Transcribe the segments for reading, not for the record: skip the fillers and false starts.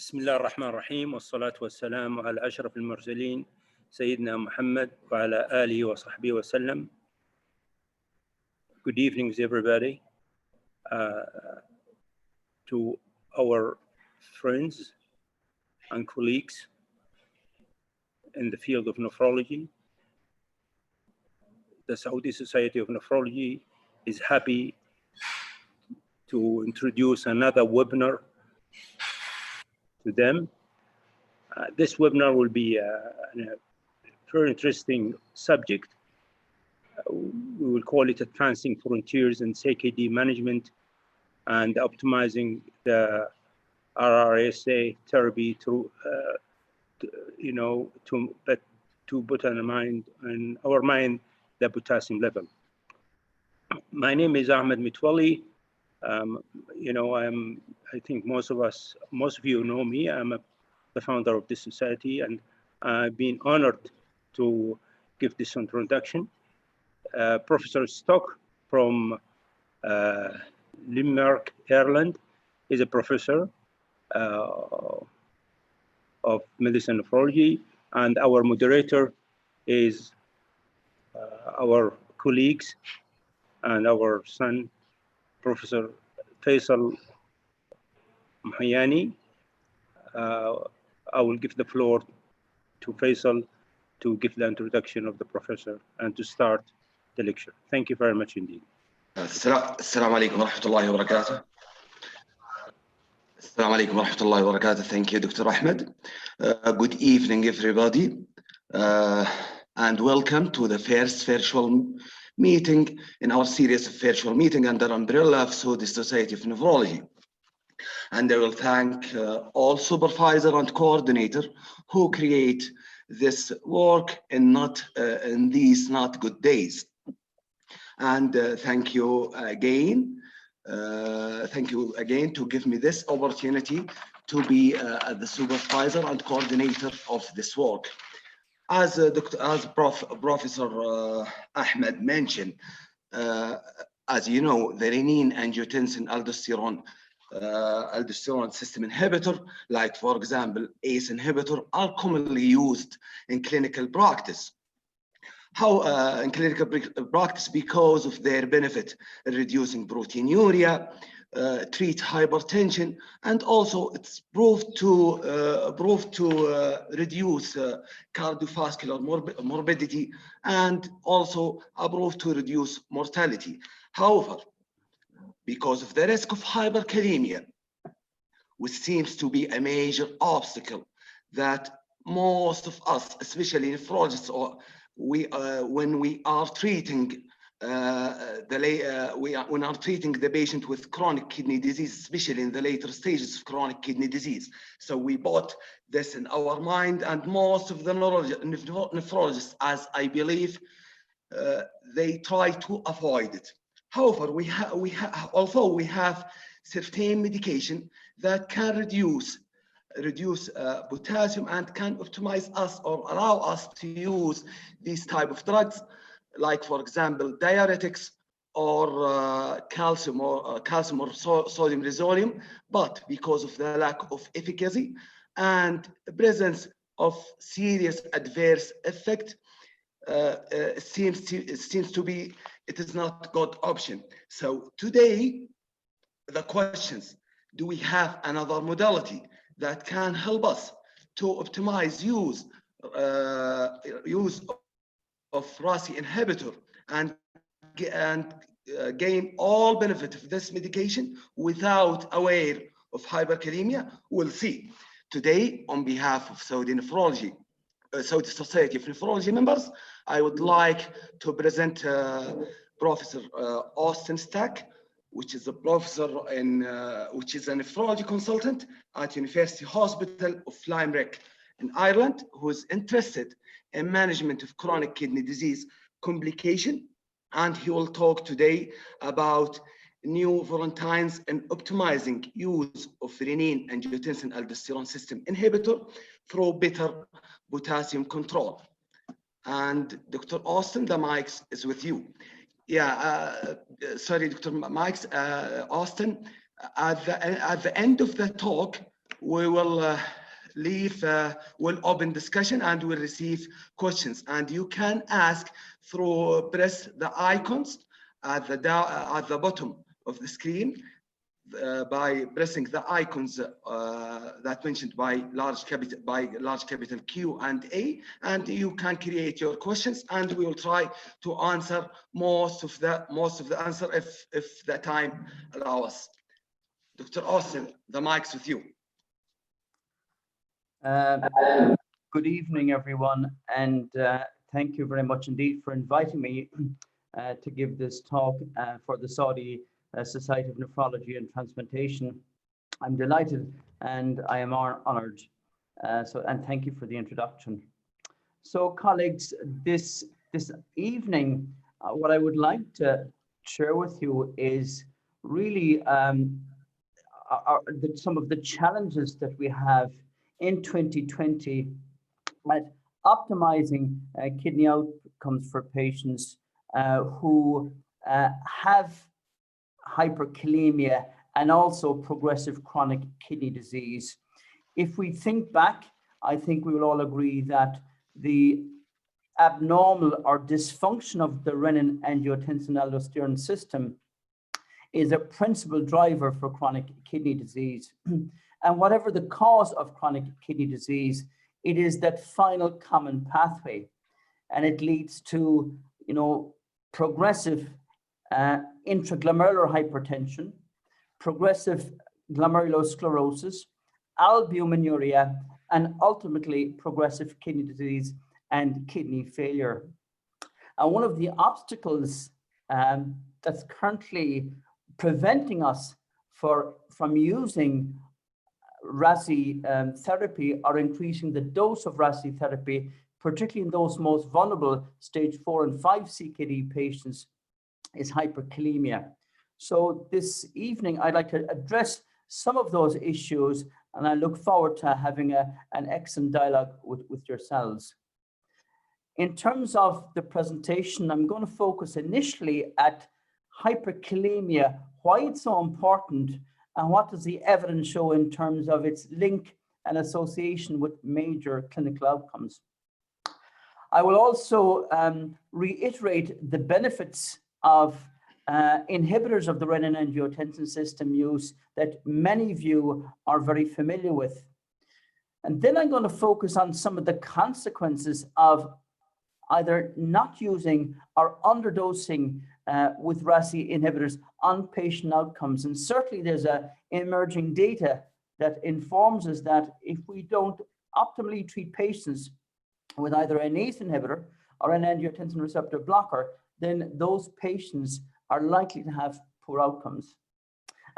بسم الله الرحمن الرحيم، والصلاة والسلام على أشرف المرسلين سيدنا محمد وعلى آله وصحبه وسلم. Good evening everybody. To our friends and colleagues in the field of nephrology, the Saudi Society of Nephrology is happy to introduce another webinar to them. This webinar will be a very interesting subject. We will call it Advancing Frontiers in CKD Management and Optimizing the RRSA therapy to put in our mind the potassium level. My name is Ahmed Mitwali. I think most of you know me. I'm the founder of this society, and I've been honored to give this introduction. Professor Stock from Limerick, Ireland, is a professor of medicine nephrology, and our moderator is our colleagues and our son, Professor Faisal Mahayani. I will give the floor to Faisal to give the introduction of the professor and to start the lecture. Thank you very much indeed. السلام عليكم ورحمة الله وبركاته. السلام عليكم ورحمة الله وبركاته. Thank you, Dr. Ahmed. Good evening, everybody, and welcome to the first virtual meeting in our series of virtual meeting under umbrella of Saudi Society of Nephrology. And I will thank all supervisor and coordinator who create this work in these not good days. And thank you again to give me this opportunity to be the supervisor and coordinator of this work. As Professor Ahmed mentioned, as you know, the renin-angiotensin-aldosterone system inhibitor, like for example ACE inhibitor, are commonly used in clinical practice. In clinical practice, because of their benefit in reducing proteinuria, treat hypertension, and also it's proved to reduce cardiovascular morbidity, and also approved to reduce mortality. However, because of the risk of hyperkalemia, which seems to be a major obstacle that most of us, especially nephrologists, when we are treating the patient with chronic kidney disease, especially in the later stages of chronic kidney disease. So we put this in our mind, and most of the nephrologists, as I believe, they try to avoid it. However, although we have certain medication that can reduce potassium and can optimize us or allow us to use these type of drugs, like for example diuretics or calcium or sodium resolute, but because of the lack of efficacy and the presence of serious adverse effect, it seems to be it is not a good option. So today the questions: do we have another modality that can help us to optimize use of RASi inhibitor and gain all benefit of this medication without aware of hyperkalemia? We'll see. Today, on behalf of Saudi Society of Nephrology members, I would like to present Professor Austin Stack, which is a professor which is a nephrology consultant at University Hospital of Limerick in Ireland, who is interested in management of chronic kidney disease complication, and he will talk today about new volunteers and optimizing use of renin-angiotensin-aldosterone system inhibitor through better potassium control. And Dr. Austin, the mic is with you. Yeah, sorry, Dr. Austin. At the end of the talk, we will we'll open discussion and we'll receive questions. And you can ask through press the icons at the bottom of the screen by pressing the icons that mentioned by large capital Q and A, and you can create your questions, and we will try to answer most of the answer if the time allows us. Dr. Austin, the mic's with you. Good evening, everyone, and thank you very much indeed for inviting me to give this talk for the Saudi Society of Nephrology and Transplantation. I'm delighted and I am honored. And thank you for the introduction. So, colleagues, this evening, what I would like to share with you is really some of the challenges that we have in 2020 at optimizing kidney outcomes for patients who have hyperkalemia and also progressive chronic kidney disease. If we think back, I think we will all agree that the abnormal or dysfunction of the renin-angiotensin-aldosterone system is a principal driver for chronic kidney disease. And whatever the cause of chronic kidney disease, it is that final common pathway. And it leads to, progressive intraglomerular hypertension, progressive glomerulosclerosis, albuminuria, and ultimately progressive kidney disease and kidney failure. And one of the obstacles that's currently preventing us from using RASI therapy or increasing the dose of RASI therapy, particularly in those most vulnerable stage 4 and 5 CKD patients, is hyperkalemia. So this evening, I'd like to address some of those issues, and I look forward to having an excellent dialogue with yourselves. In terms of the presentation, I'm going to focus initially at hyperkalemia, why it's so important, and what does the evidence show in terms of its link and association with major clinical outcomes. I will also reiterate the benefits of inhibitors of the renin-angiotensin system use that many of you are very familiar with. And then I'm going to focus on some of the consequences of either not using or underdosing with RASI inhibitors on patient outcomes. And certainly there's emerging data that informs us that if we don't optimally treat patients with either an ACE inhibitor or an angiotensin receptor blocker, then those patients are likely to have poor outcomes.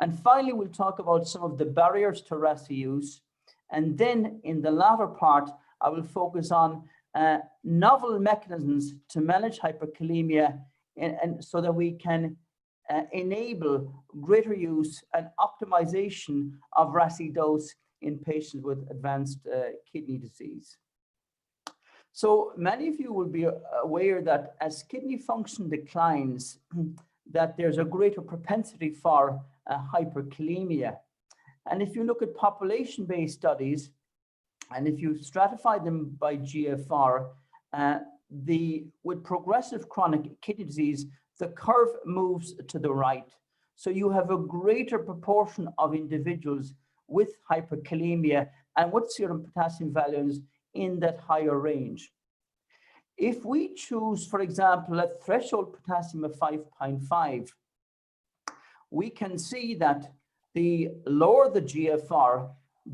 And finally, we'll talk about some of the barriers to RASI use. And then in the latter part, I will focus on novel mechanisms to manage hyperkalemia and so that we can enable greater use and optimization of RASI dose in patients with advanced kidney disease. So many of you will be aware that as kidney function declines, that there's a greater propensity for hyperkalemia. And if you look at population-based studies, and if you stratify them by GFR, with progressive chronic kidney disease, the curve moves to the right. So you have a greater proportion of individuals with hyperkalemia and with serum potassium values in that higher range. If we choose, for example, a threshold potassium of 5.5, we can see that the lower the GFR,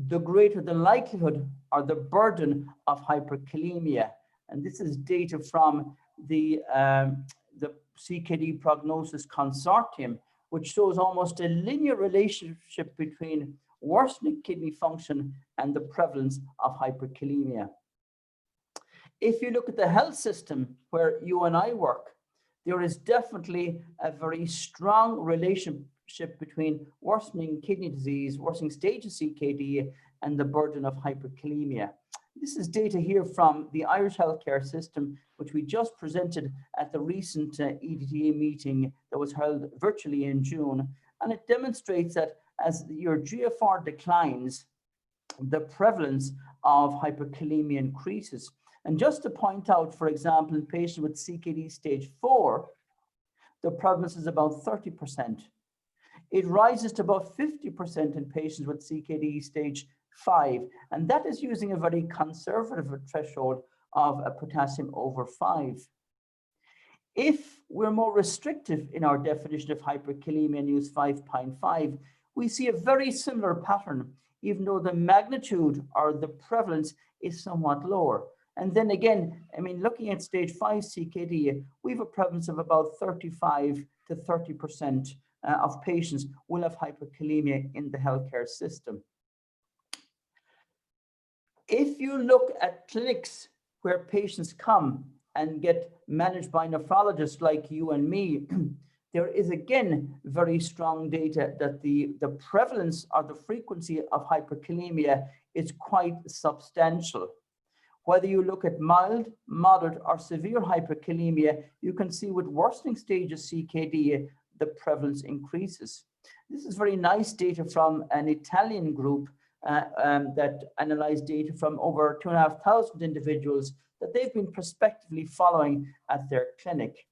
the greater the likelihood or the burden of hyperkalemia. And this is data from the CKD Prognosis Consortium, which shows almost a linear relationship between worsening kidney function and the prevalence of hyperkalemia. If you look at the health system where you and I work, there is definitely a very strong relationship between worsening kidney disease, worsening stage of CKD, and the burden of hyperkalemia. This is data here from the Irish healthcare system, which we just presented at the recent EDTA meeting that was held virtually in June. And it demonstrates that as your GFR declines, the prevalence of hyperkalemia increases. And just to point out, for example, in patients with CKD stage 4, the prevalence is about 30%. It rises to about 50% in patients with CKD stage 5, and that is using a very conservative threshold of a potassium over 5. If we're more restrictive in our definition of hyperkalemia and use 5.5, we see a very similar pattern, even though the magnitude or the prevalence is somewhat lower. And then again, I mean, looking at stage 5 CKD, we have a prevalence of about 35 to 30% of patients will have hyperkalemia in the healthcare system. If you look at clinics where patients come and get managed by nephrologists like you and me, there is again very strong data that the prevalence or the frequency of hyperkalemia is quite substantial. Whether you look at mild, moderate, or severe hyperkalemia, you can see with worsening stages CKD, the prevalence increases. This is very nice data from an Italian group that analyzed data from over 2,500 individuals that they've been prospectively following at their clinic.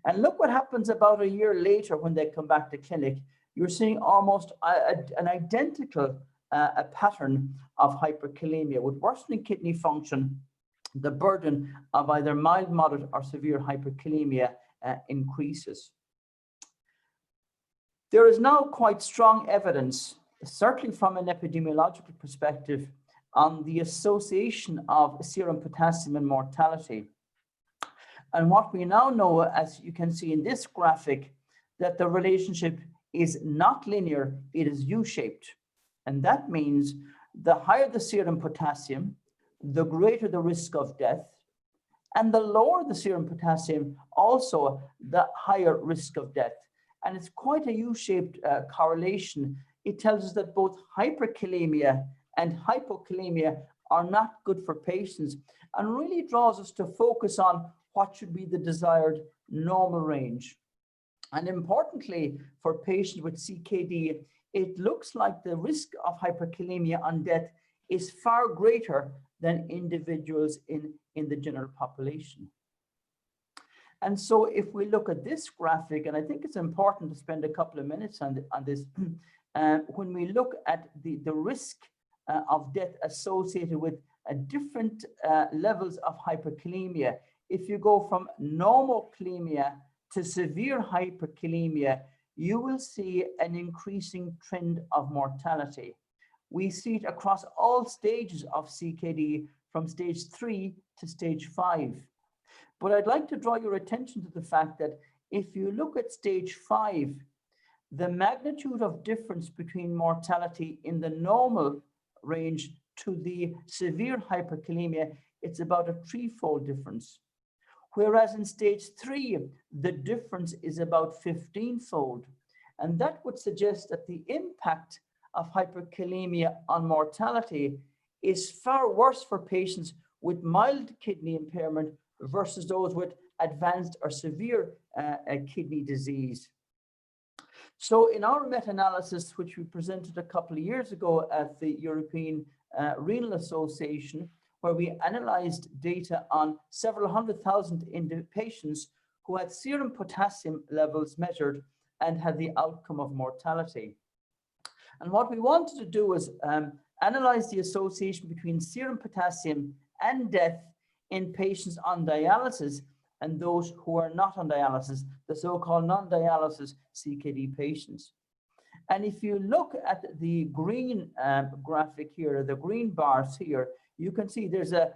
And look what happens about a year later when they come back to clinic. You're seeing almost an identical pattern of hyperkalemia. With worsening kidney function, the burden of either mild, moderate, or severe hyperkalemia increases. There is now quite strong evidence, certainly from an epidemiological perspective, on the association of serum potassium and mortality. And what we now know, as you can see in this graphic, that the relationship is not linear, it is U-shaped. And that means the higher the serum potassium, the greater the risk of death, and the lower the serum potassium, also the higher risk of death. And it's quite a U-shaped correlation. It tells us that both hyperkalemia and hypokalemia are not good for patients, and really draws us to focus on what should be the desired normal range. And importantly, for patients with CKD, it looks like the risk of hyperkalemia on death is far greater than individuals in the general population. And so if we look at this graphic, and I think it's important to spend a couple of minutes on this, when we look at the risk of death associated with different levels of hyperkalemia, if you go from normal kalemia to severe hyperkalemia, you will see an increasing trend of mortality. We see it across all stages of CKD, from stage 3 to stage 5. But I'd like to draw your attention to the fact that if you look at stage 5, the magnitude of difference between mortality in the normal range to the severe hyperkalemia, it's about a 3-fold difference. Whereas in stage 3, the difference is about 15-fold. And that would suggest that the impact of hyperkalemia on mortality is far worse for patients with mild kidney impairment versus those with advanced or severe kidney disease. So in our meta-analysis, which we presented a couple of years ago at the European Renal Association, where we analyzed data on several 100,000 patients who had serum potassium levels measured and had the outcome of mortality. And what we wanted to do was analyze the association between serum potassium and death in patients on dialysis and those who are not on dialysis, the so-called non-dialysis CKD patients. And if you look at the green graphic here, the green bars here, you can see there's a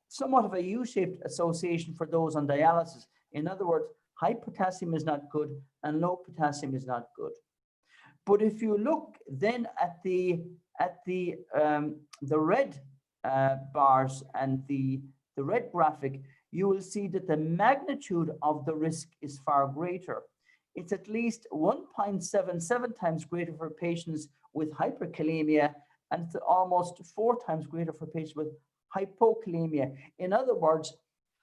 somewhat of a U-shaped association for those on dialysis. In other words, high potassium is not good and low potassium is not good. But if you look then at the red bars and the red graphic, you will see that the magnitude of the risk is far greater. It's at least 1.77 times greater for patients with hyperkalemia, and it's almost 4 times greater for patients with hypokalemia. In other words,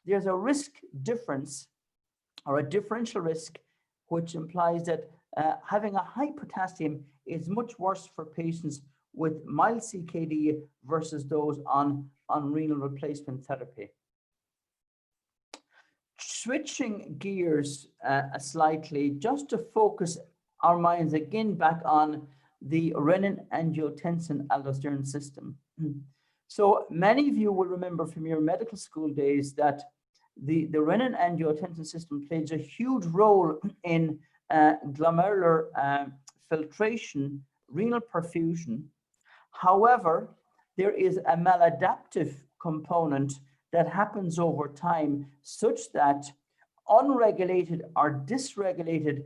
there's a risk difference or a differential risk, which implies that having a high potassium is much worse for patients with mild CKD versus those on renal replacement therapy. Switching gears slightly, just to focus our minds again back on the renin-angiotensin-aldosterone system. So many of you will remember from your medical school days that the renin-angiotensin system plays a huge role in glomerular filtration, renal perfusion. However, there is a maladaptive component that happens over time such that unregulated or dysregulated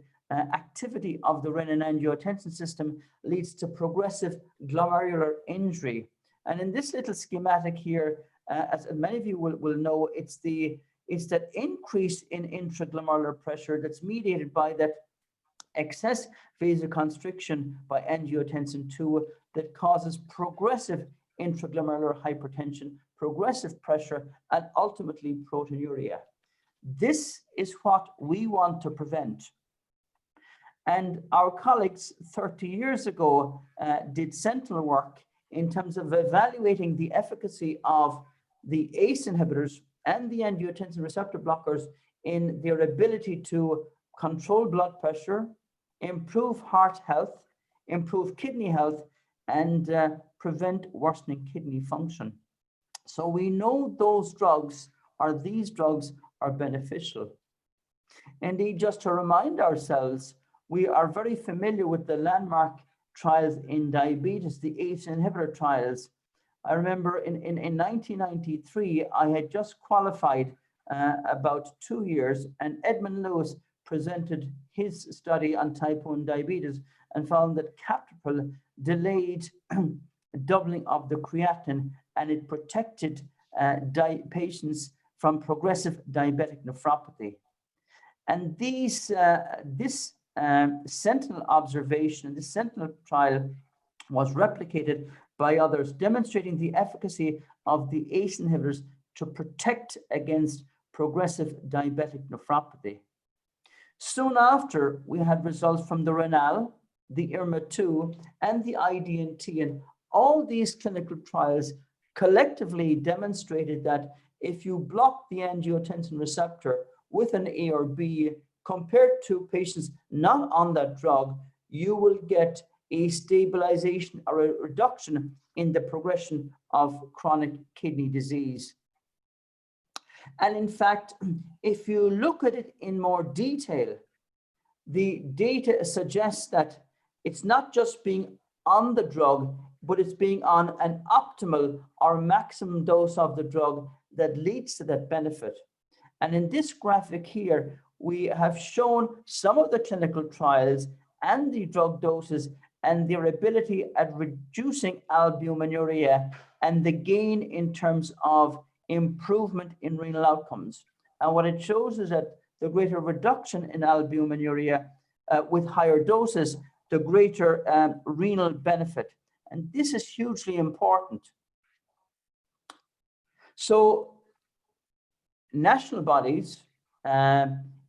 activity of the renin-angiotensin system leads to progressive glomerular injury. And in this little schematic here, as many of you will know, it's that increase in intraglomerular pressure that's mediated by that excess vasoconstriction by angiotensin II that causes progressive intraglomerular hypertension, progressive pressure, and ultimately proteinuria. This is what we want to prevent. And our colleagues 30 years ago did sentinel work in terms of evaluating the efficacy of the ACE inhibitors and the angiotensin receptor blockers in their ability to control blood pressure, improve heart health, improve kidney health, and prevent worsening kidney function. So we know those drugs, or these drugs, are beneficial. Indeed, just to remind ourselves, we are very familiar with the landmark trials in diabetes, the ACE inhibitor trials. I remember in 1993, I had just qualified about 2 years, and Edmund Lewis presented his study on type 1 diabetes and found that captopril delayed doubling of the creatinine, and it protected patients from progressive diabetic nephropathy. And this sentinel observation, this sentinel trial was replicated by others, demonstrating the efficacy of the ACE inhibitors to protect against progressive diabetic nephropathy. Soon after, we had results from the RENAL, the IRMA2, and the IDNT, and all these clinical trials collectively demonstrated that if you block the angiotensin receptor with an A or B compared to patients not on that drug, you will get a stabilization or a reduction in the progression of chronic kidney disease. And in fact, if you look at it in more detail, the data suggests that it's not just being on the drug, but it's being on an optimal or maximum dose of the drug that leads to that benefit. And in this graphic here, we have shown some of the clinical trials and the drug doses and their ability at reducing albuminuria and the gain in terms of improvement in renal outcomes. And what it shows is that the greater reduction in albuminuria with higher doses, the greater renal benefit. And this is hugely important. So national bodies,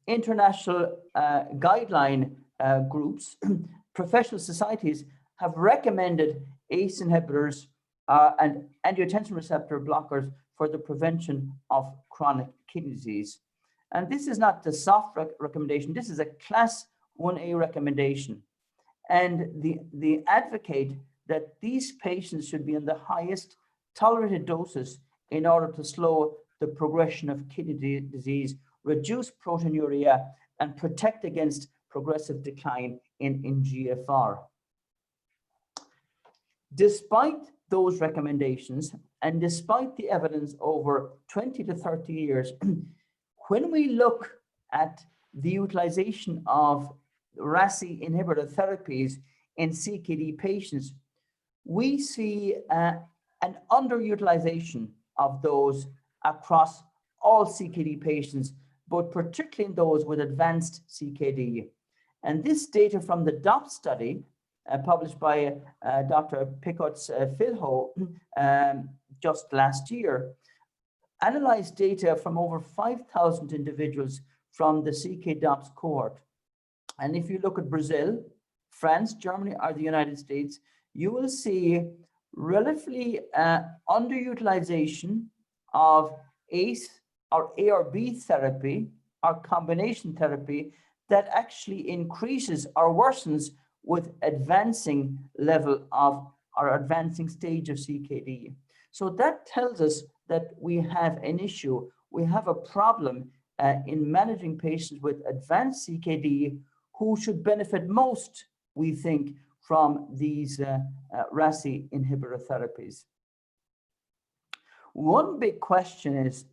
international guideline groups, professional societies have recommended ACE inhibitors and angiotensin receptor blockers for the prevention of chronic kidney disease. And this is not the soft recommendation, this is a class 1A recommendation. And they advocate that these patients should be on the highest tolerated doses in order to slow the progression of kidney disease, reduce proteinuria, and protect against progressive decline in GFR. Despite those recommendations, and despite the evidence over 20 to 30 years, when we look at the utilization of RASi inhibitor therapies in CKD patients, we see an underutilization of those across all CKD patients, but particularly in those with advanced CKD. And this data from the DOP study, published by Dr. Picot's-Filho just last year, analyzed data from over 5,000 individuals from the CKDOPS cohort. And if you look at Brazil, France, Germany, or the United States, you will see relatively underutilization of ACE or A or B therapy or combination therapy that actually increases or worsens with advancing level of or advancing stage of CKD. So that tells us that we have an issue, we have a problem in managing patients with advanced CKD who should benefit most, we think, from these RASi inhibitor therapies. One big question is,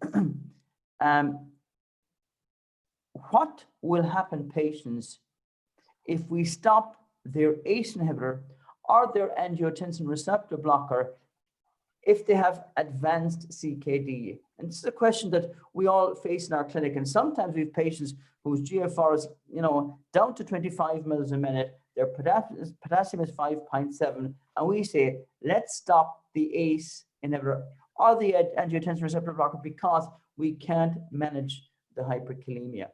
what will happen to patients if we stop their ACE inhibitor or their angiotensin receptor blocker if they have advanced CKD? And this is a question that we all face in our clinic. And sometimes we have patients whose GFR is, down to 25 mils a minute. Their potassium is 5.7. And we say, let's stop the ACE inhibitor or the angiotensin receptor blocker because we can't manage the hyperkalemia.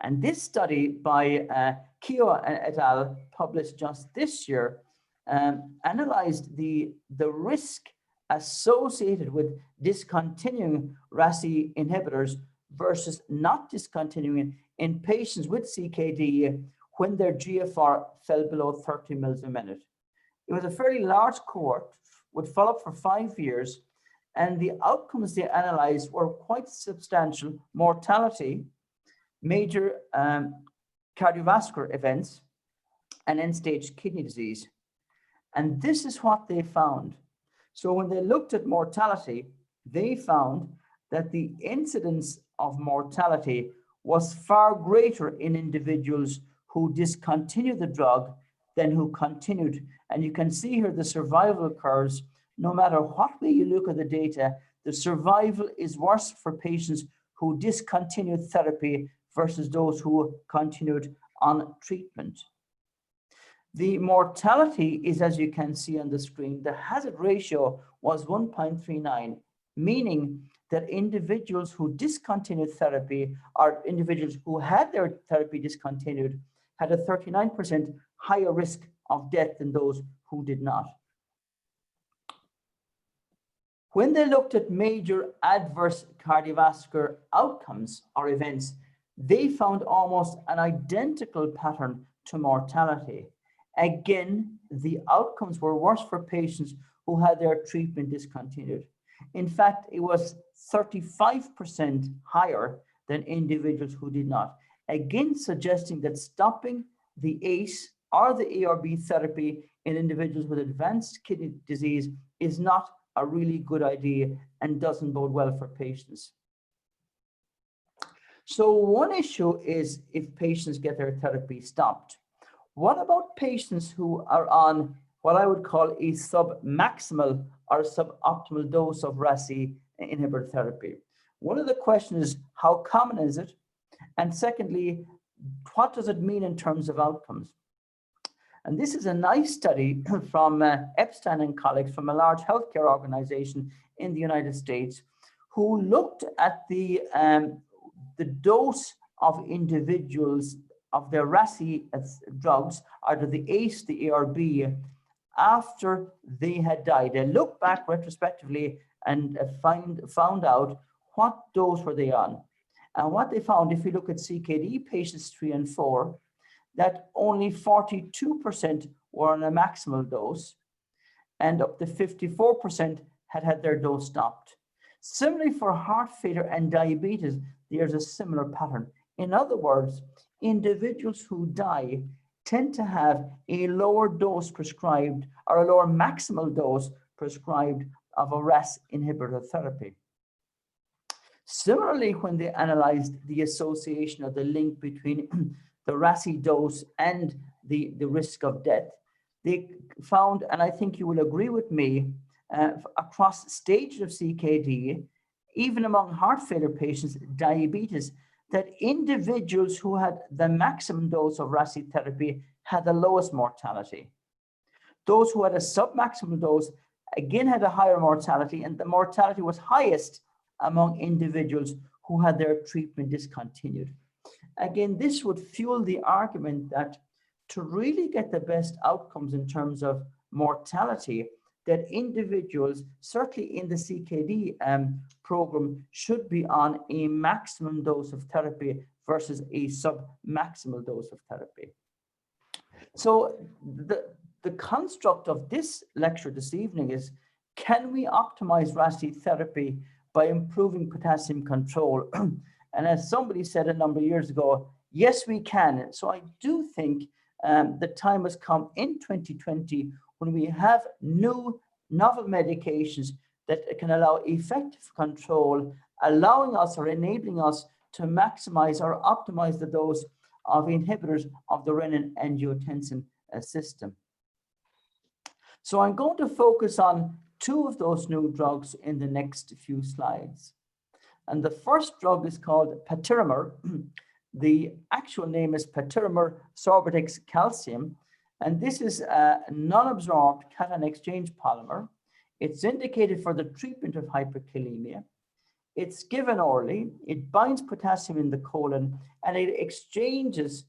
And this study by Keogh et al. Published just this year analyzed the risk associated with discontinuing RASi inhibitors versus not discontinuing in patients with CKD when their GFR fell below 30 mils a minute. It was a fairly large cohort, would follow up for 5 years, and the outcomes they analyzed were quite substantial: mortality, major cardiovascular events, and end-stage kidney disease. And this is what they found. So when they looked at mortality, they found that the incidence of mortality was far greater in individuals who discontinued the drug than who continued. And you can see here the survival curves. No matter what way you look at the data, the survival is worse for patients who discontinued therapy versus those who continued on treatment. The mortality is, as you can see on the screen, the hazard ratio was 1.39, meaning that individuals who discontinued therapy or individuals who had their therapy discontinued had a 39% higher risk of death than those who did not. When they looked at major adverse cardiovascular outcomes or events, they found almost an identical pattern to mortality. Again, the outcomes were worse for patients who had their treatment discontinued. In fact, it was 35% higher than individuals who did not. Again, suggesting that stopping the ACE or the ARB therapy in individuals with advanced kidney disease is not a really good idea and doesn't bode well for patients. So one issue is if patients get their therapy stopped. What about patients who are on what I would call a submaximal or suboptimal dose of RASi inhibitor therapy? One of the questions is, how common is it? And secondly, what does it mean in terms of outcomes? And this is a nice study from Epstein and colleagues from a large healthcare organization in the United States, who looked at the dose of individuals of their RASi drugs, either the ACE, the ARB, after they had died. They looked back retrospectively and found out what dose were they on. And what they found, if you look at CKD patients 3 and 4, that only 42% were on a maximal dose, and up to 54% had had their dose stopped. Similarly, for heart failure and diabetes, there's a similar pattern. In other words, individuals who die tend to have a lower dose prescribed or a lower maximal dose prescribed of a RAS inhibitor therapy. Similarly, when they analyzed the association of the link between the RASi dose and the risk of death, they found, and I think you will agree with me, across stages of CKD, even among heart failure patients, diabetes, that individuals who had the maximum dose of RASi therapy had the lowest mortality. Those who had a submaximal dose, again, had a higher mortality, and the mortality was highest among individuals who had their treatment discontinued. Again, this would fuel the argument that to really get the best outcomes in terms of mortality, that individuals, certainly in the CKD program, should be on a maximum dose of therapy versus a sub-maximal dose of therapy. So the construct of this lecture this evening is, can we optimize RASI therapy by improving potassium control? And as somebody said a number of years ago, yes, we can. So I do think the time has come in 2020 when we have new novel medications that can allow effective control, allowing us or enabling us to maximize or optimize the dose of inhibitors of the renin-angiotensin system. So I'm going to focus on two of those new drugs in the next few slides. And the first drug is called patiromer. The actual name is patiromer sorbitix calcium. And this is a non-absorbed cation exchange polymer. It's indicated for the treatment of hyperkalemia. It's given orally. It binds potassium in the colon, and it exchanges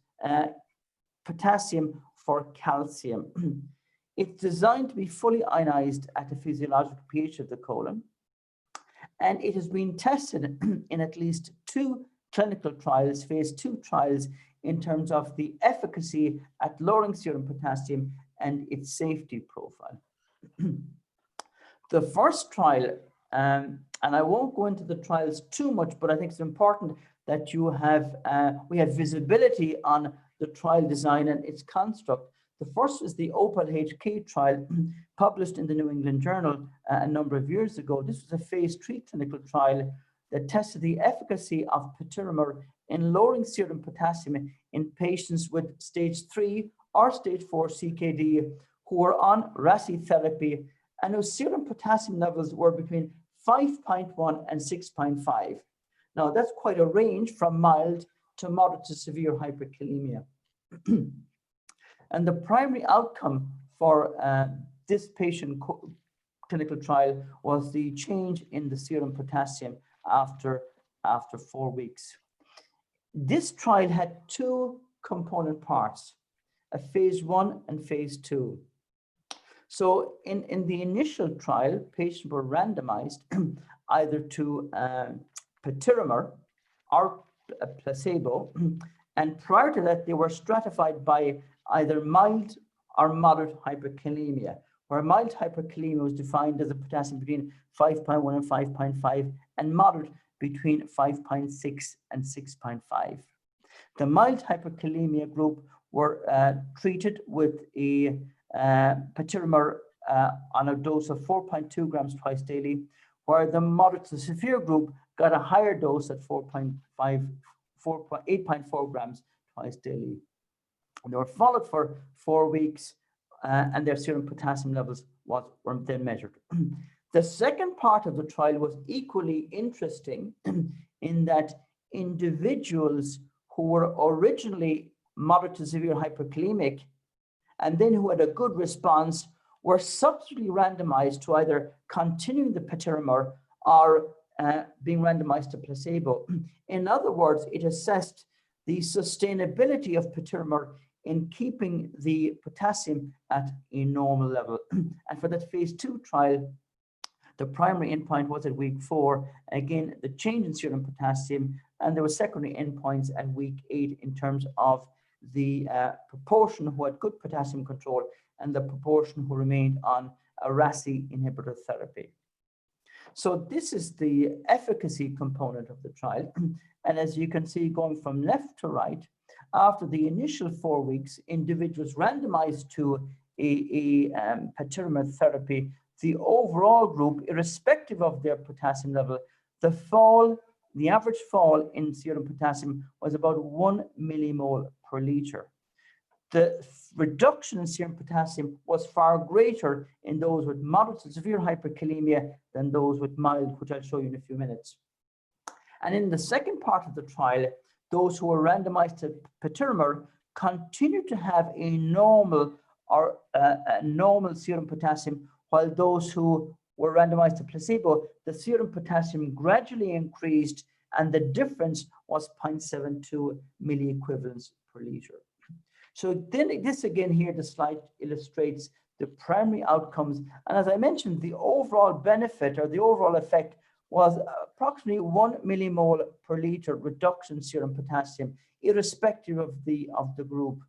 potassium for calcium. It's designed to be fully ionized at the physiological pH of the colon. And it has been tested in at least 2 clinical trials, phase 2 trials, in terms of the efficacy at lowering serum potassium and its safety profile. The first trial, and I won't go into the trials too much, but I think it's important that you have, we have visibility on the trial design and its construct. The first is the OPAL-HK trial, published in the New England Journal a number of years ago. This was a phase 3 clinical trial that tested the efficacy of patiromer in lowering serum potassium in patients with stage 3 or stage 4 CKD who were on RASI therapy and whose serum potassium levels were between 5.1 and 6.5. Now, that's quite a range from mild to moderate to severe hyperkalemia. And the primary outcome for this patient clinical trial was the change in the serum potassium after 4 weeks. This trial had 2 component parts, a phase 1 and phase 2. So in the initial trial, patients were randomized either to patiromer or a placebo. And prior to that, they were stratified by either mild or moderate hyperkalemia, where mild hyperkalemia was defined as a potassium between 5.1 and 5.5, and moderate between 5.6 and 6.5. The mild hyperkalemia group were treated with a patiromer on a dose of 4.2 grams twice daily, where the moderate to severe group got a higher dose at 8.4 grams twice daily. And they were followed for 4 weeks, and their serum potassium levels were then measured. The second part of the trial was equally interesting in that individuals who were originally moderate to severe hyperkalemic and then who had a good response were subsequently randomized to either continuing the patiromer or being randomized to placebo. In other words, it assessed the sustainability of patiromer in keeping the potassium at a normal level. And for that phase 2 trial, the primary endpoint was at week 4. Again, the change in serum potassium, and there were secondary endpoints at week 8 in terms of the proportion who had good potassium control and the proportion who remained on a RASI inhibitor therapy. So this is the efficacy component of the trial. And as you can see, going from left to right, after the initial 4 weeks, individuals randomized to a patiromer therapy, the overall group, irrespective of their potassium level, the average fall in serum potassium was about 1 millimole per liter. The reduction in serum potassium was far greater in those with moderate to severe hyperkalemia than those with mild, which I'll show you in a few minutes. And in the second part of the trial, those who were randomized to patiromer continued to have a normal or a normal serum potassium, while those who were randomized to placebo, the serum potassium gradually increased, and the difference was 0.72 milliequivalents per liter. So then this again here, the slide illustrates the primary outcomes. And as I mentioned, the overall benefit or the overall effect was approximately 1 millimole per liter reduction in serum potassium, irrespective of the group.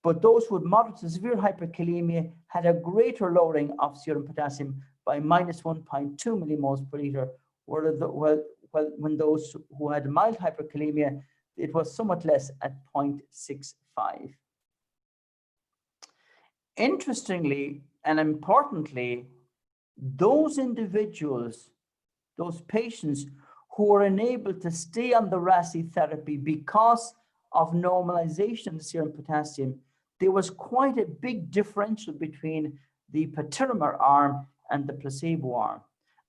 But those with moderate to severe hyperkalemia had a greater lowering of serum potassium by minus 1.2 millimoles per liter, when those who had mild hyperkalemia, it was somewhat less at 0.65. Interestingly and importantly, those individuals, those patients who were unable to stay on the RASI therapy because of normalization of serum potassium, there was quite a big differential between the patiromer arm and the placebo arm.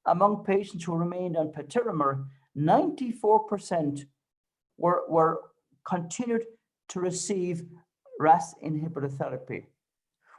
Among patients who remained on patiromer, 94% were continued to receive RAS inhibitor therapy,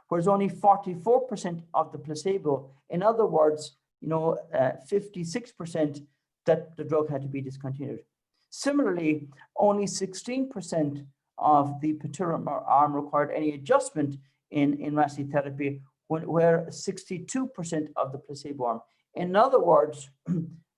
whereas only 44% of the placebo, in other words, 56% that the drug had to be discontinued. Similarly, only 16% of the patiromer arm required any adjustment in RASI therapy, where 62% of the placebo arm. In other words,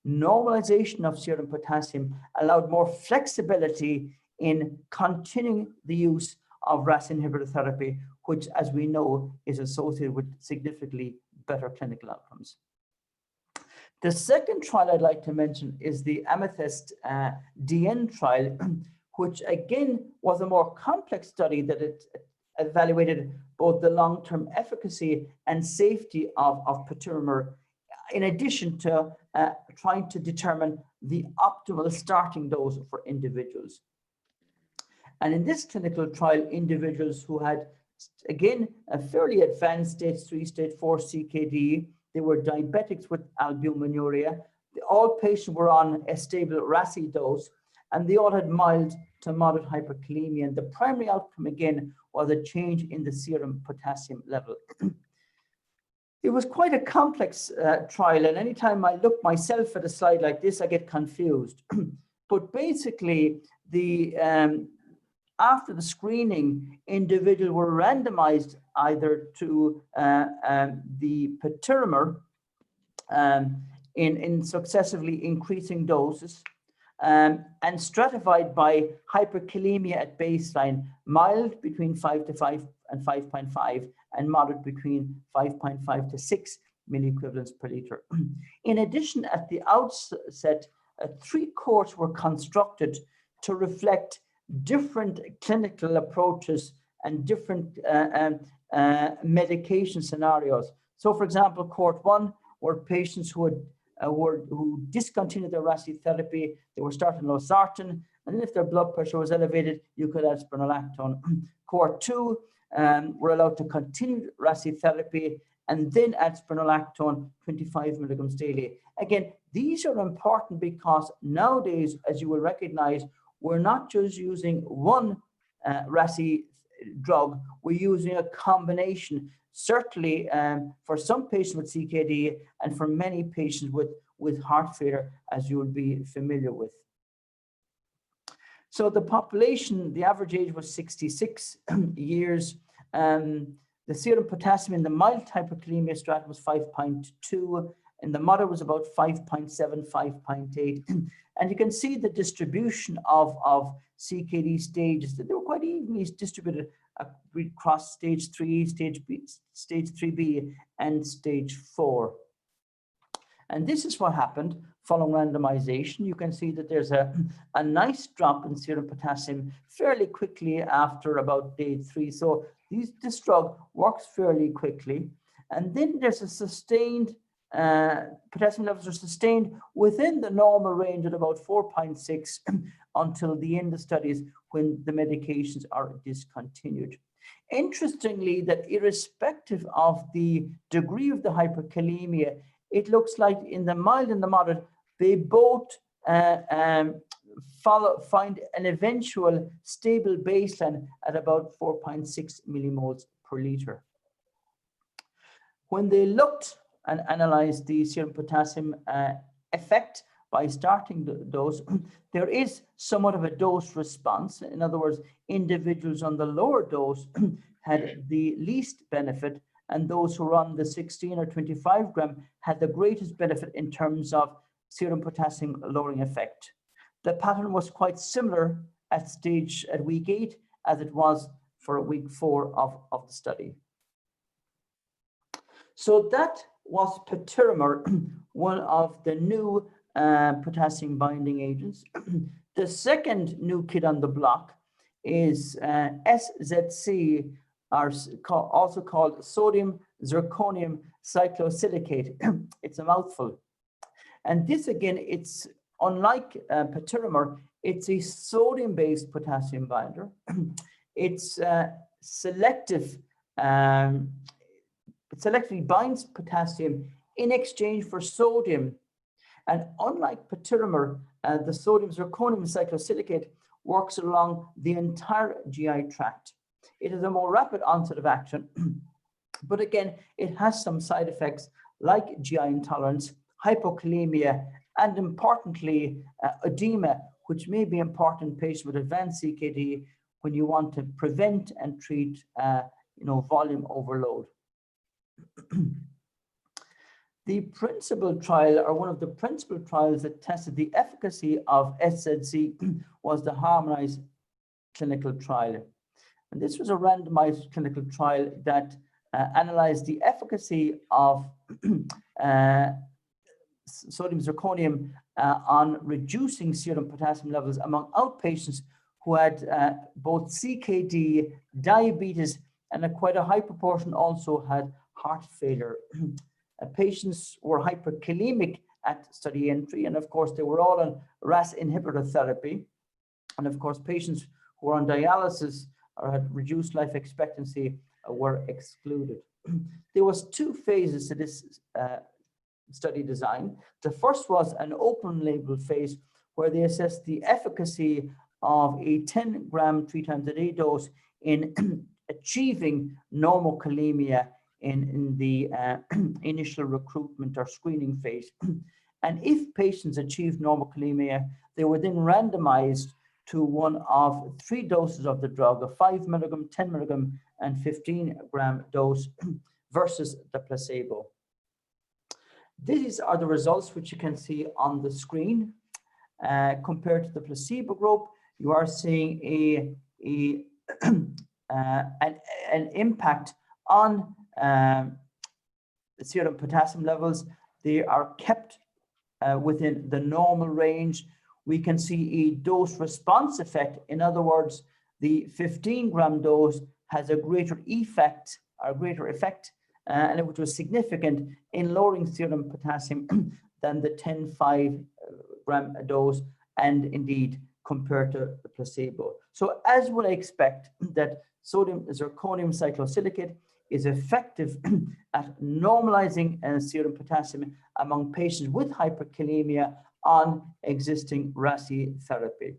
normalization of serum potassium allowed more flexibility in continuing the use of RAS inhibitor therapy, which, as we know, is associated with significantly better clinical outcomes. The second trial I'd like to mention is the Amethyst DN trial, which again was a more complex study that it evaluated both the long-term efficacy and safety of patiromer, in addition to trying to determine the optimal starting dose for individuals. And in this clinical trial, individuals who had, again, a fairly advanced stage 3, stage 4 CKD, they were diabetics with albuminuria. All patients were on a stable RASI dose, and they all had mild to moderate hyperkalemia. And the primary outcome, again, was a change in the serum potassium level. It was quite a complex trial, and anytime I look myself at a slide like this, I get confused. But basically, after the screening, individuals were randomized either to the patiromer in successively increasing doses, and stratified by hyperkalemia at baseline, mild between 5 to 5 and 5.5, and moderate between 5.5 to 6 milliequivalents per liter. In addition, at the outset, 3 cohorts were constructed to reflect different clinical approaches and different medication scenarios. So, for example, cohort 1 were patients who discontinued their RASI therapy. They were starting losartan, and then if their blood pressure was elevated, you could add spironolactone. Cohort 2 were allowed to continue RASI therapy and then add spironolactone 25 milligrams daily. Again, these are important because nowadays, as you will recognize, we're not just using one RASI drug, we're using a combination, certainly for some patients with CKD and for many patients with heart failure, as you will be familiar with. So the population, the average age was 66 years. The serum potassium in the mild hyperkalemia stratum was 5.2, and the moderate was about 5.7, 5.8. And you can see the distribution of CKD stages, that they were quite evenly distributed across stage 3, stage 3B, and stage 4. And this is what happened following randomization. You can see that there's a nice drop in serum potassium fairly quickly after about day 3. So this drug works fairly quickly. And then there's a sustained, potassium levels are sustained within the normal range at about 4.6 until the end of studies when the medications are discontinued. Interestingly, that irrespective of the degree of the hyperkalemia, it looks like in the mild and the moderate, they both find an eventual stable baseline at about 4.6 millimoles per liter. When they looked and analyzed the serum potassium effect by starting the dose, there is somewhat of a dose response. In other words, individuals on the lower dose had the least benefit, and those who were on the 16 or 25 gram had the greatest benefit in terms of serum potassium lowering effect. The pattern was quite similar at week 8 as it was for week 4 of the study. So that was patiromer, one of the new potassium binding agents. The second new kid on the block is SZC, also called sodium zirconium cyclosilicate. It's a mouthful. And this again, it's unlike patiromer, it's a sodium-based potassium binder. It's selective. It selectively binds potassium in exchange for sodium. And unlike patiromer, the sodium zirconium cyclosilicate works along the entire GI tract. It has a more rapid onset of action, but again, it has some side effects like GI intolerance, hypokalemia, and importantly, edema, which may be important in patients with advanced CKD when you want to prevent and treat volume overload. The principal trial, or one of the principal trials that tested the efficacy of SZC was the harmonized clinical trial. And this was a randomized clinical trial that analyzed the efficacy of sodium zirconium on reducing serum potassium levels among outpatients who had both CKD, diabetes, and quite a high proportion also had heart failure. Patients were hyperkalemic at study entry, and of course they were all on RAS inhibitor therapy. And of course patients who were on dialysis or had reduced life expectancy were excluded. There was 2 phases to this study design. The first was an open label phase where they assessed the efficacy of a 10 gram 3 times a day dose in achieving normokalemia in the initial recruitment or screening phase. And if patients achieved normokalemia, they were then randomized to one of 3 doses of the drug, a 5 milligram, 10 milligram, and 15 gram dose versus the placebo. These are the results which you can see on the screen. Compared to the placebo group, you are seeing an impact on the serum potassium levels. They are kept within the normal range. We can see a dose response effect. In other words, the 15 gram dose has a greater effect, and which was significant in lowering serum potassium than the 10.5 gram dose, and indeed compared to the placebo. So as would I expect, that sodium zirconium cyclosilicate is effective at normalizing serum potassium among patients with hyperkalemia on existing RASI therapy.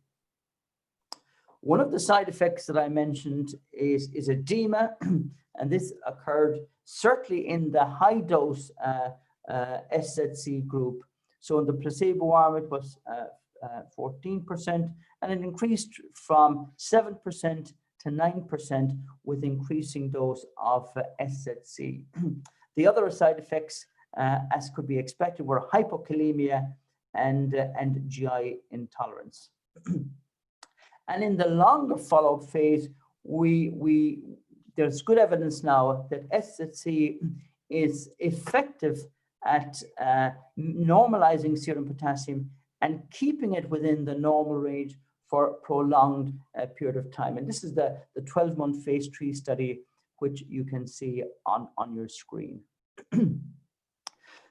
One of the side effects that I mentioned is edema, and this occurred certainly in the high dose SZC group. So in the placebo arm, it was 14%, and it increased from 7% to 9% with increasing dose of SZC. The other side effects, as could be expected, were hypokalemia and GI intolerance. And in the longer follow-up phase, there's good evidence now that SZC is effective at normalizing serum potassium and keeping it within the normal range for a prolonged period of time. And this is the 12-month phase 3 study, which you can see on your screen.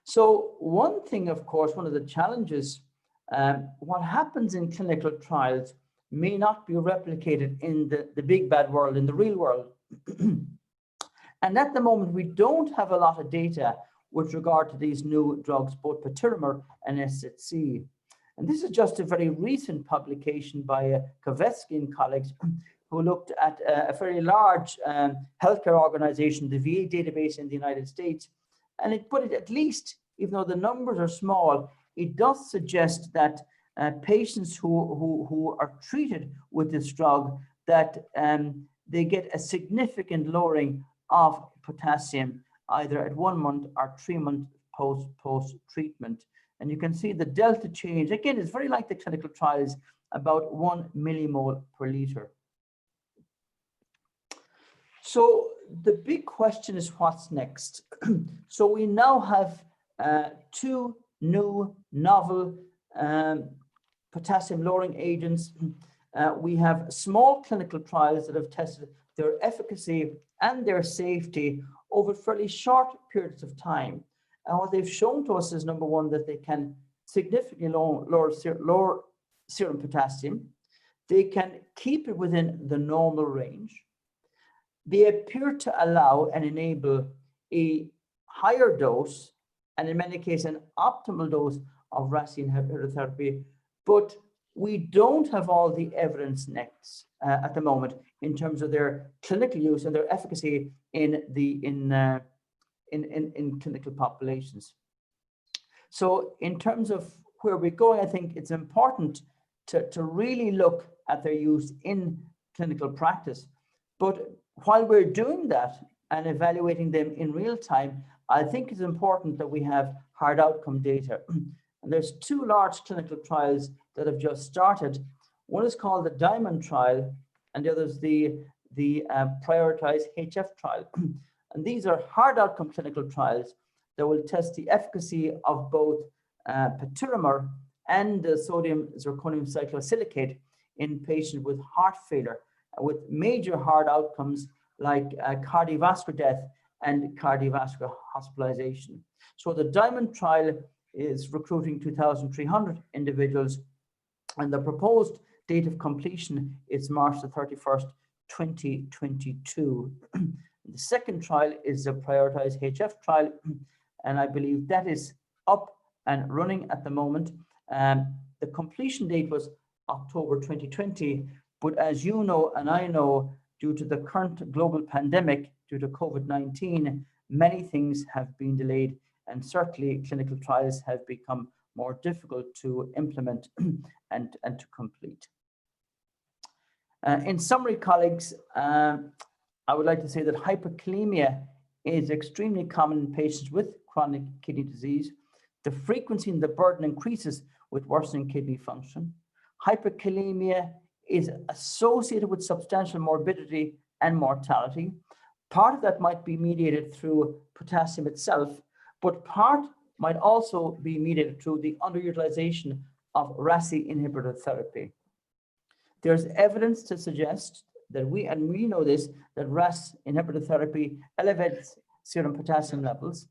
So one thing, of course, one of the challenges, what happens in clinical trials may not be replicated in the big bad world, in the real world. And at the moment, we don't have a lot of data with regard to these new drugs, both patiromer and SZC. And this is just a very recent publication by Koveski and colleagues who looked at a very large healthcare organization, the VA database in the United States. And it put it, at least, even though the numbers are small, it does suggest that patients who are treated with this drug, that they get a significant lowering of potassium, either at 1 month or 3 months post treatment. And you can see the delta change, again, it's very like the clinical trials, about 1 millimole per liter. So the big question is what's next? So we now have 2 new novel potassium lowering agents. We have small clinical trials that have tested their efficacy and their safety over fairly short periods of time. And what they've shown to us is, number one, that they can significantly lower serum potassium. They can keep it within the normal range. They appear to allow and enable a higher dose, and in many cases, an optimal dose of RAS inhibitor therapy, but we don't have all the evidence next at the moment in terms of their clinical use and their efficacy in clinical populations. So in terms of where we're going, I think it's important to really look at their use in clinical practice. But while we're doing that and evaluating them in real time, I think it's important that we have hard outcome data. And there's 2 large clinical trials that have just started. One is called the Diamond trial, and the other is the Prioritize HF trial. And these are hard outcome clinical trials that will test the efficacy of both patiromer and the sodium zirconium cyclosilicate in patients with heart failure, with major hard outcomes like cardiovascular death and cardiovascular hospitalization. So the Diamond trial is recruiting 2,300 individuals, and the proposed date of completion is March the 31st, 2022. The second trial is the Prioritize HF trial, and I believe that is up and running at the moment. The completion date was October 2020, but as you know and I know, due to the current global pandemic, due to COVID-19, many things have been delayed, and certainly clinical trials have become more difficult to implement and to complete. In summary, colleagues, I would like to say that hyperkalemia is extremely common in patients with chronic kidney disease. The frequency and the burden increases with worsening kidney function. Hyperkalemia is associated with substantial morbidity and mortality. Part of that might be mediated through potassium itself, but part might also be mediated through the underutilization of RAS inhibitor therapy. There's evidence to suggest that we know this, that RAS inhibitor therapy elevates serum potassium levels.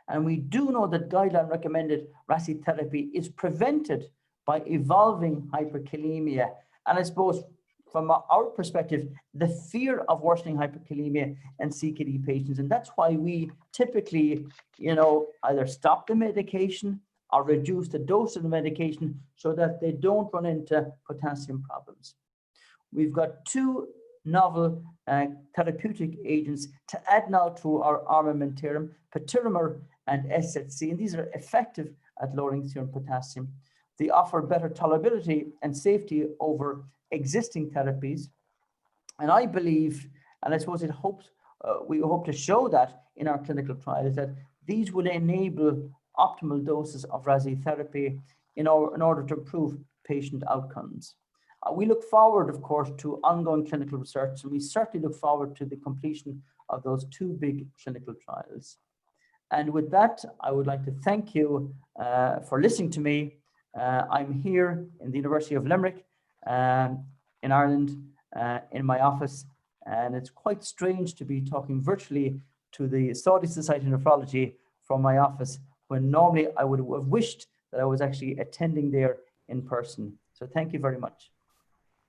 And we do know that guideline recommended RAS therapy is prevented by evolving hyperkalemia. And I suppose from our perspective, the fear of worsening hyperkalemia in CKD patients. And that's why we typically, either stop the medication or reduce the dose of the medication so that they don't run into potassium problems. We've got 2 novel therapeutic agents to add now to our armamentarium, patiromer and SZC, and these are effective at lowering serum potassium. They offer better tolerability and safety over existing therapies. And I believe, and I suppose we hope to show that in our clinical trials, that these will enable optimal doses of RAS therapy in order to improve patient outcomes. We look forward, of course, to ongoing clinical research, and we certainly look forward to the completion of those 2 big clinical trials. And with that, I would like to thank you for listening to me. I'm here in the University of Limerick in Ireland in my office, and it's quite strange to be talking virtually to the Saudi Society of Nephrology from my office, when normally I would have wished that I was actually attending there in person. So thank you very much.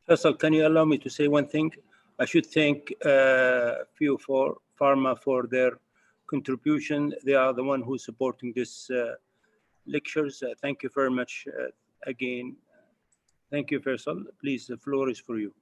Faisal, can you allow me to say one thing? I should thank Few for Pharma for their contribution. They are the one who's supporting this lectures. Thank you very much again. Thank you, Faisal. Please, the floor is for you.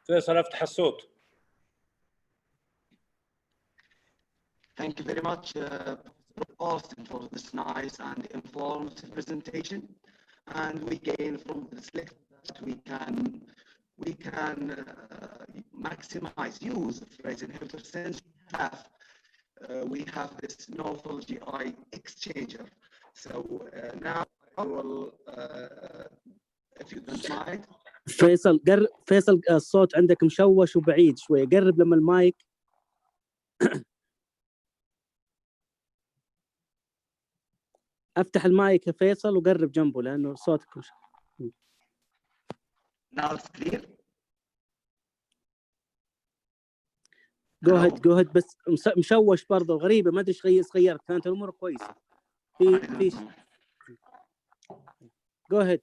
فيصل افتح الصوت. Thank you very much, Austin, for this nice and informative presentation. And we gain from this lecture that we can maximize use of RAS inhibitor since we have this novel GI exchanger. So now I will, if you don't mind. فيصل فيصل الصوت عندك مشوش وبعيد شوي، قرب لما المايك. افتح المايك يا فيصل وقرب جنبه لانه صوتك مش. Now it's clear. جو هيد بس مشوش برضه غريبه، ما ادري ايش غيرت، كانت الامور كويسه. في جو هيد.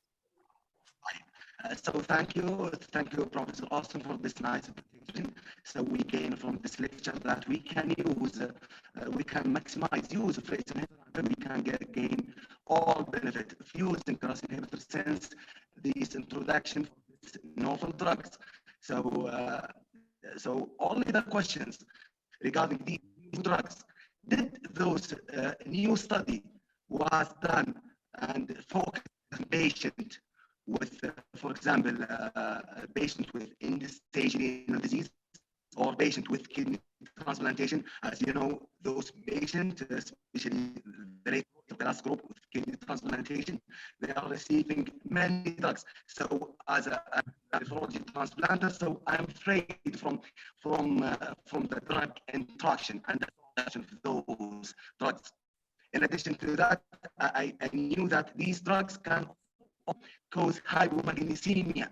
So thank you, Professor Austin, for this nice presentation. So we gain from this lecture that we can use, we can maximize use of RAS inhibitor, and we can gain all benefit of using RAS inhibitor since this introduction of these novel drugs. So only the questions regarding these new drugs. Did those new study was done and focused on patient with, for example, a patient with end-stage renal disease or patient with kidney transplantation? As you know, those patients, especially the last group with kidney transplantation, they are receiving many drugs. So as a nephrology transplanter, so I'm afraid from the drug interaction and the action of those drugs. In addition to that, I knew that these drugs can cause hypomagnesemia,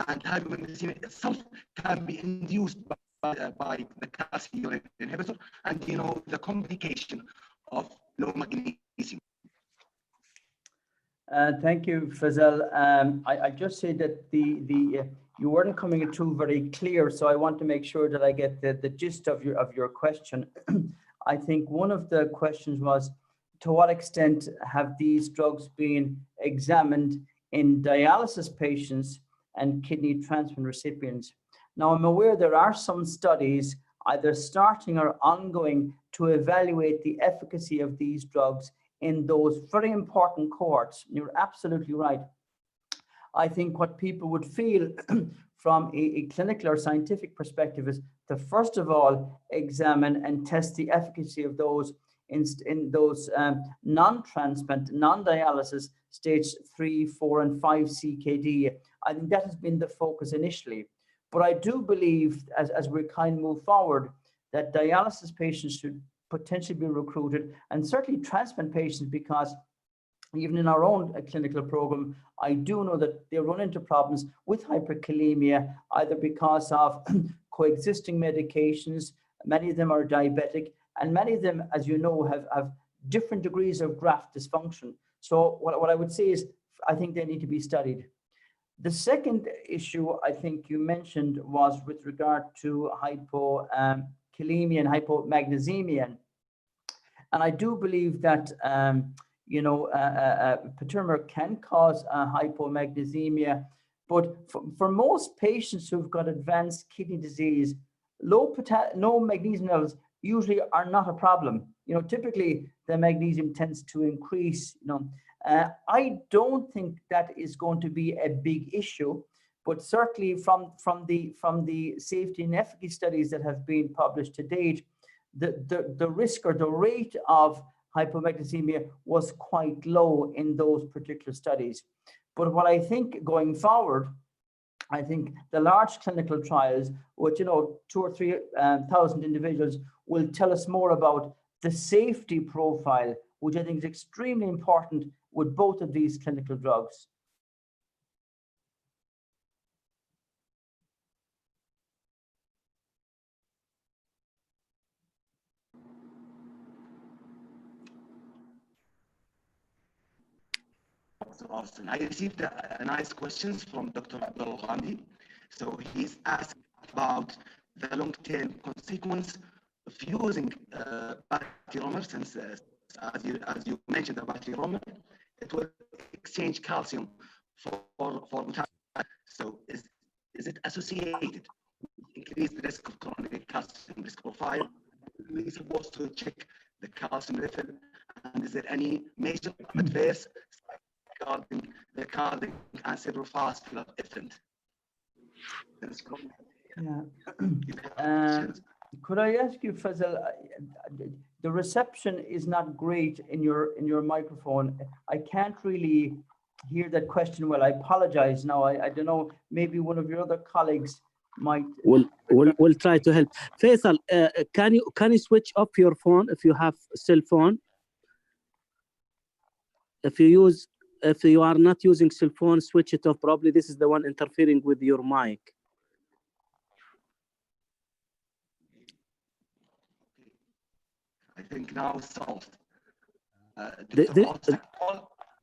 and hypomagnesemia itself can be induced by the calcium inhibitor, and you know the complication of low magnesium. Thank you, Fazal. I just say that you weren't coming through very clear, so I want to make sure that I get the gist of your question. I think one of the questions was, to what extent have these drugs been examined in dialysis patients and kidney transplant recipients? Now, I'm aware there are some studies either starting or ongoing to evaluate the efficacy of these drugs in those very important cohorts. You're absolutely right. I think what people would feel from a clinical or scientific perspective is to first of all examine and test the efficacy of those in those non-transplant, non-dialysis stage 3, 4, and 5 CKD. I think that has been the focus initially. But I do believe as we kind of move forward, that dialysis patients should potentially be recruited, and certainly transplant patients, because even in our own clinical program, I do know that they run into problems with hyperkalemia, either because of coexisting medications, many of them are diabetic, and many of them, as you know, have different degrees of graft dysfunction. So what I would say is, I think they need to be studied. The second issue I think you mentioned was with regard to hypokalemia and hypomagnesemia. And I do believe that, patomer can cause hypomagnesemia, but for most patients who've got advanced kidney disease, low magnesium levels usually are not a problem. Typically the magnesium tends to increase. I don't think that is going to be a big issue, but certainly from the safety and efficacy studies that have been published to date, the risk or the rate of hypomagnesemia was quite low in those particular studies. But what I think going forward, I think the large clinical trials, which 2,000 or 3,000 individuals, will tell us more about the safety profile, which I think is extremely important with both of these clinical drugs. Austin, I received a nice questions from Dr. Abdul Ghandi. So he's asking about the long-term consequence of using batteromer, since as you mentioned about batteromer, it will exchange calcium for potassium. So is it associated with increased risk of chronic calcium risk profile? we're supposed to check the calcium level, and is there any major adverse regarding the cardiac and cerebrovascular event? Yeah. Could I ask you, Fazal, the reception is not great in your microphone. I can't really hear that question well. I apologize. Now, I don't know, maybe one of your other colleagues might. We'll try to help. Faisal, can you switch off your phone if you have cell phone? If you are not using cell phone, switch it off. Probably this is the one interfering with your mic. I think now it's solved.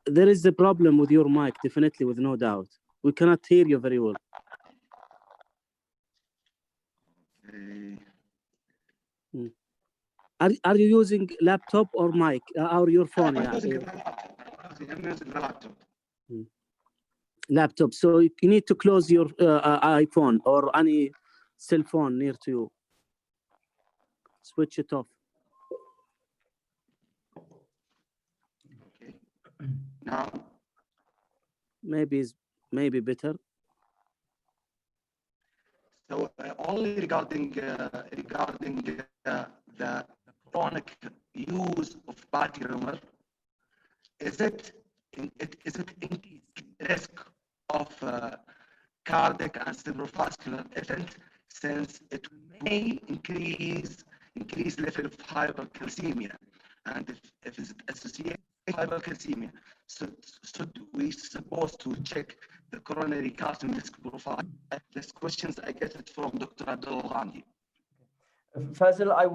There is a problem with your mic, definitely, with no doubt. We cannot hear you very well. Okay. Are you using laptop or mic or your phone? I'm using the laptop. Laptop. So you need to close your iPhone or any cell phone near to you. Switch it off. Okay. Now. Maybe better. So only regarding the chronic use of body rumor, is it increased risk of cardiac and cerebrovascular event, since it may increase level of hypercalcemia, and if it's associated with hypercalcemia, should we supposed to check the coronary calcium risk profile? These questions I get it from Dr. Abdullah Ghandi. Fazil, I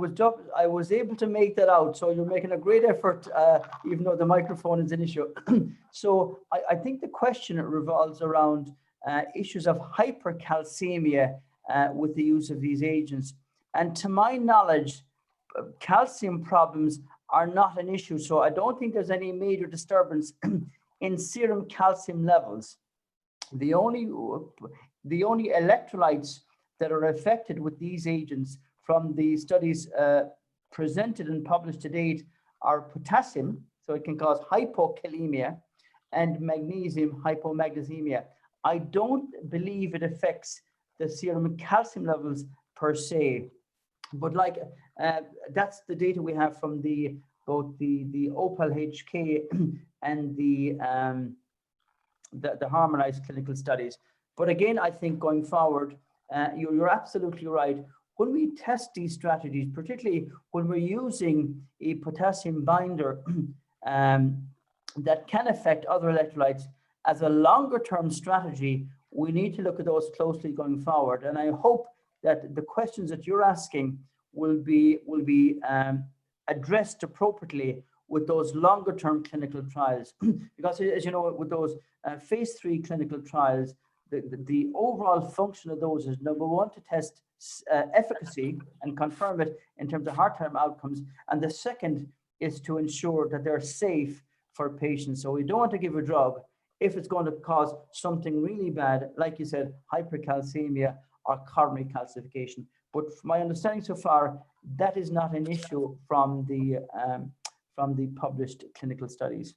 was able to make that out, so you're making a great effort, even though the microphone is an issue. So I think the question revolves around issues of hypercalcemia with the use of these agents. And to my knowledge, calcium problems are not an issue. So I don't think there's any major disturbance in serum calcium levels. The only electrolytes that are affected with these agents from the studies presented and published to date are potassium, so it can cause hypokalemia, and magnesium, hypomagnesemia. I don't believe it affects the serum calcium levels per se, but like that's the data we have from both the OPAL HK and the harmonized clinical studies. But again, I think going forward, you're absolutely right. When we test these strategies, particularly when we're using a potassium binder that can affect other electrolytes, as a longer term strategy, we need to look at those closely going forward. And I hope that the questions that you're asking will be addressed appropriately with those longer term clinical trials. Because as you know, with those phase 3 clinical trials, the overall function of those is, number one, to test efficacy and confirm it in terms of hard-term outcomes. And the second is to ensure that they're safe for patients. So we don't want to give a drug if it's going to cause something really bad, like you said, hypercalcemia or coronary calcification. But from my understanding so far, that is not an issue from the published clinical studies.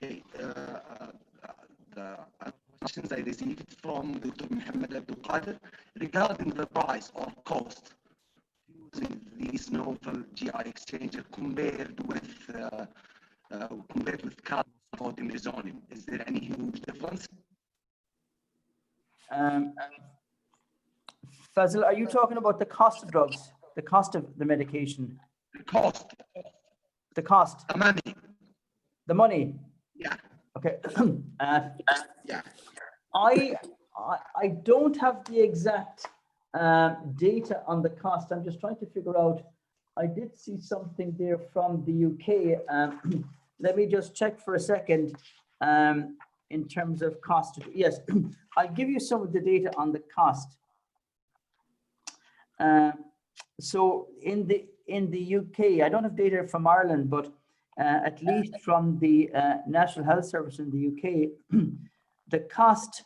Okay, the questions I received from Dr. Mohammed Abdul Qadir regarding the price or cost using these novel GI exchanger compared with carbimazole. Is there any huge difference? Fazil, are you talking about the cost of drugs, the cost of the medication? The cost. The cost. The money. The money. Yeah. Okay. Yeah. I don't have the exact data on the cost. I'm just trying to figure out. I did see something there from the UK. Let me just check for a second in terms of cost. Yes, I'll give you some of the data on the cost. So in the UK, I don't have data from Ireland, but at least from the National Health Service in the UK, the cost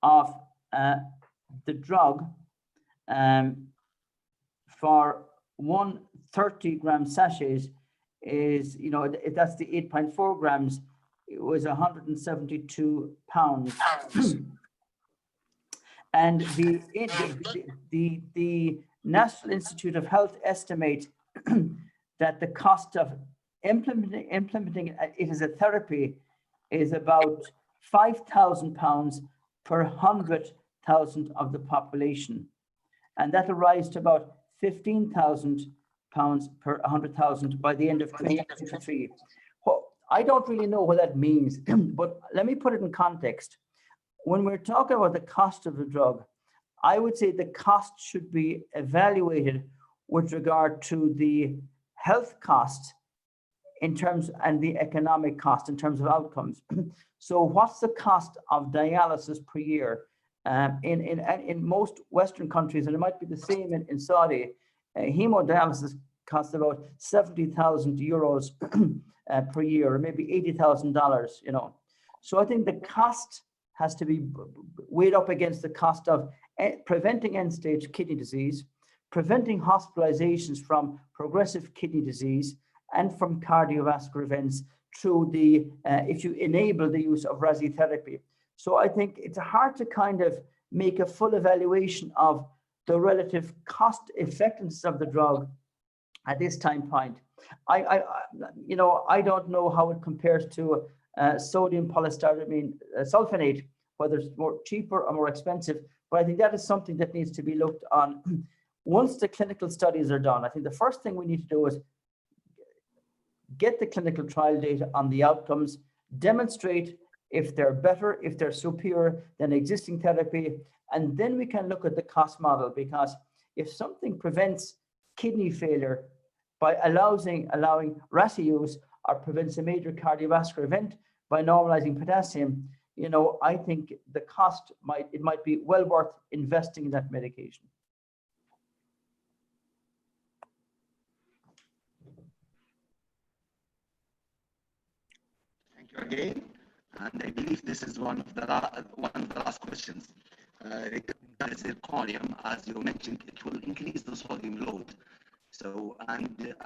of the drug for 130-gram sachets is, you know, if that's the 8.4 grams, it was 172 pounds. And the National Institute of Health estimates that the cost of implementing it as a therapy is about £5,000 per 100,000 of the population, and that'll rise to about £15,000 per 100,000 by the end of 2023. Well, I don't really know what that means, but let me put it in context. When we're talking about the cost of the drug, I would say the cost should be evaluated with regard to the health cost in terms, and the economic cost in terms of outcomes. So what's the cost of dialysis per year? In most Western countries, and it might be the same in Saudi, hemodialysis costs about 70,000 euros per year, or maybe $80,000, you know. So I think the cost has to be weighed up against the cost of preventing end-stage kidney disease, preventing hospitalizations from progressive kidney disease, and from cardiovascular events through the, if you enable the use of brachytherapy. So I think it's hard to kind of make a full evaluation of the relative cost effectiveness of the drug at this time point. You know, I don't know how it compares to sodium polystyrene sulfonate, whether it's more cheaper or more expensive, but I think that is something that needs to be looked on once the clinical studies are done. I think the first thing we need to do is get the clinical trial data on the outcomes, demonstrate if they're better, if they're superior than existing therapy, and then we can look at the cost model, because if something prevents kidney failure by allowing RASI use, or prevents a major cardiovascular event by normalizing potassium, you know, I think the cost might be well worth investing in that medication. Thank you again. And I believe this is one of the last questions. Regarding zirconium, as you mentioned, it will increase the sodium load. So, and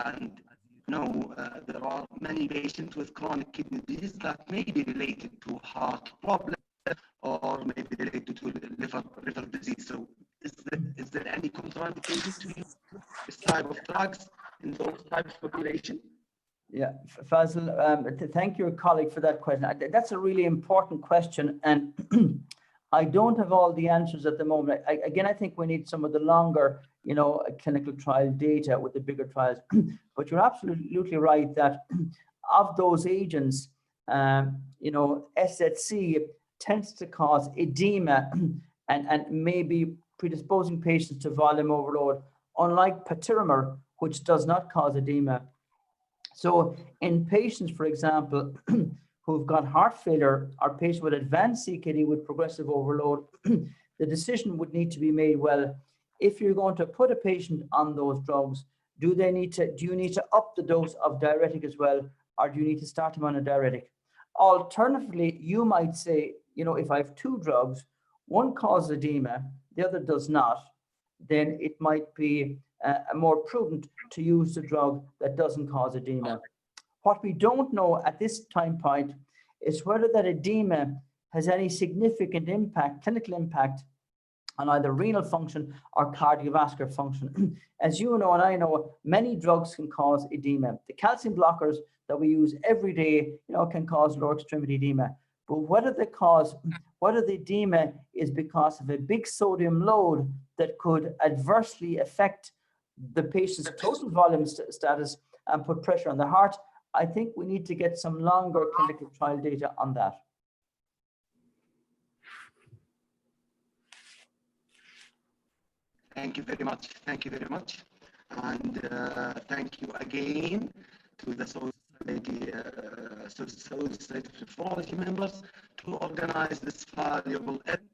no, there are many patients with chronic kidney disease that may be related to heart problem or may be related to liver disease. So, is there any contraindication to use this type of drugs in those types of population? Yeah, Fazil, thank your colleague for that question. That's a really important question, and I don't have all the answers at the moment. Again, I think we need some of the longer, you know, clinical trial data with the bigger trials. But you're absolutely right that of those agents, you know, SZC tends to cause edema and maybe predisposing patients to volume overload, unlike patiromer, which does not cause edema. So in patients, for example, who've got heart failure, or patients with advanced CKD with progressive overload, the decision would need to be made, well, if you're going to put a patient on those drugs, do you need to up the dose of diuretic as well, or do you need to start them on a diuretic? Alternatively, you might say, you know, if I have two drugs, one causes edema, the other does not, then it might be more prudent to use the drug that doesn't cause edema. What we don't know at this time point is whether that edema has any significant impact, clinical impact, on either renal function or cardiovascular function. As you know, and I know, many drugs can cause edema. The calcium blockers that we use every day, you know, can cause lower extremity edema. But whether the edema is because of a big sodium load that could adversely affect the patient's total volume status and put pressure on the heart, I think we need to get some longer clinical trial data on that. Thank you very much. Thank you very much. And thank you again to the Society of Nephrology members to organize this valuable